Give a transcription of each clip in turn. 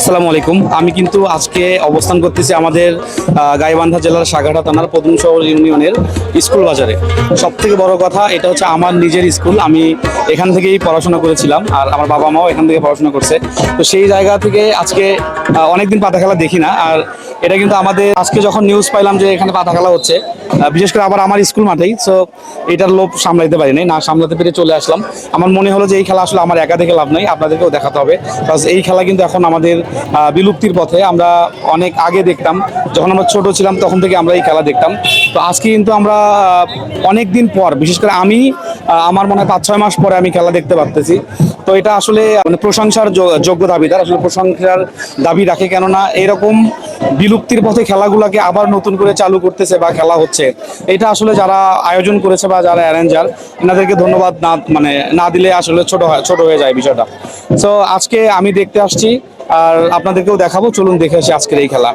আসসালামু আলাইকুম। আমি কিন্তু আজকে অবস্থান করতেছি আমাদের গাইবান্ধা জেলার সাঘাটা থানার পদুমশহর ইউনিয়নের স্কুল বাজারে। সব থেকে বড় কথা এটা হচ্ছে আমার নিজের স্কুল। আমি এখান থেকেই পড়াশোনা করেছিলাম, আর আমার বাবা মাও এখান থেকে পড়াশোনা করছে। তো সেই জায়গা থেকে আজকে অনেকদিন পাতা খেলা দেখি না, আর এটা কিন্তু আমাদের আজকে যখন নিউজ পাইলাম যে এখানে পাতা খেলা হচ্ছে, বিশেষ করে আবার আমার স্কুল মাঠেই, সো এটার লোভ সামলাইতে পারি নাই, না সামলাতে পেরে চলে আসলাম। আমার মনে হলো যে এই খেলা আসলে আমার একা দেখে লাভ নাই, আপনাদেরকেও দেখাতে হবে। প্লাস এই খেলা কিন্তু এখন আমাদের বিলুপ্তির পথে। আমরা অনেক আগে দেখতাম, যখন আমরা ছোট ছিলাম তখন থেকে আমরা এই খেলা দেখতাম। তো আজকে কিন্তু আমরা অনেক দিন পর, বিশেষ করে আমি আমার মনে হয় 5-6 মাস পরে আমি খেলা দেখতে পারতেছি। তো এটা আসলে মানে প্রশংসার যোগ্য দাবিদার, আসলে প্রশংসার দাবি রাখে। কেননা এরকম বিলুপ্তির পথে খেলাগুলোকে আবার নতুন করে চালু করতেছে বা খেলা হচ্ছে, এটা আসলে যারা আয়োজন করেছে বা যারা অ্যারেঞ্জার, এনাদেরকে ধন্যবাদ না দিলে আসলে ছোট হয়ে যায় বিষয়টা। সো আজকে আমি দেখতে আসছি, আর আপনাদেরকেও দেখাবো। চলুন দেখে আসি আজকের এই খেলা।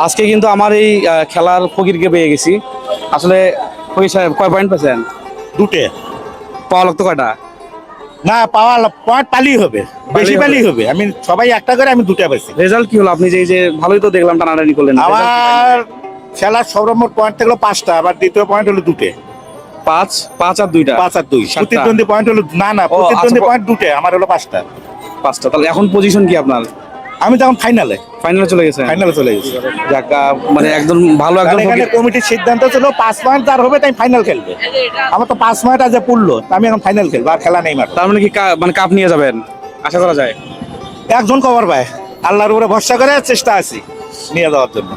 আজকে কিন্তু আমার এই খেলার ফকিরকে পেয়ে গেছি। আসলে ফকির সাহেব, কয় পয়েন্ট পেয়েছেন? দুটে। পাওয়া লাগতো কয়টা? না, পাওয়া পয়েন্ট পালিই হবে, বেশি পালিই হবে। আমি সবাই একটা করে, আমি দুটা পেয়েছি। রেজাল্ট কি হলো? আপনি যে ভালোই তো দেখলাম টানাটানি করলেন। আমার খেলার সর্বমোট পয়েন্ট থাকলো 5টা, আবার দ্বিতীয় পয়েন্ট হলো দুটে। 5 আর 2টা? 5 আর 2 7টা। প্রতিদ্বন্দ্বী পয়েন্ট হলো না, প্রতিদ্বন্দ্বী পয়েন্ট দুটে, আমার হলো 5টা। 5টা। তাহলে এখন পজিশন কি আপনার? আমি তখন ফাইনালে চলে গেছে। চলে গেছি। যাক, মানে একদম ভালো একদম এখানে কমিটির সিদ্ধান্ত ছিল 5 পয়েন্ট যার হবে তাই ফাইনাল খেলবে। আমার তো 5 পয়েন্ট আজ পড়লো, আমি এখন ফাইনাল খেলবো, আর খেলা নেই মাত্র। তার মানে কি মানে কাপ নিয়ে যাবেন আশা করা যায়? একজন কভার পায়, আল্লাহর উপরে ভরসা করে চেষ্টা আছি নিয়ে যাওয়ার জন্য।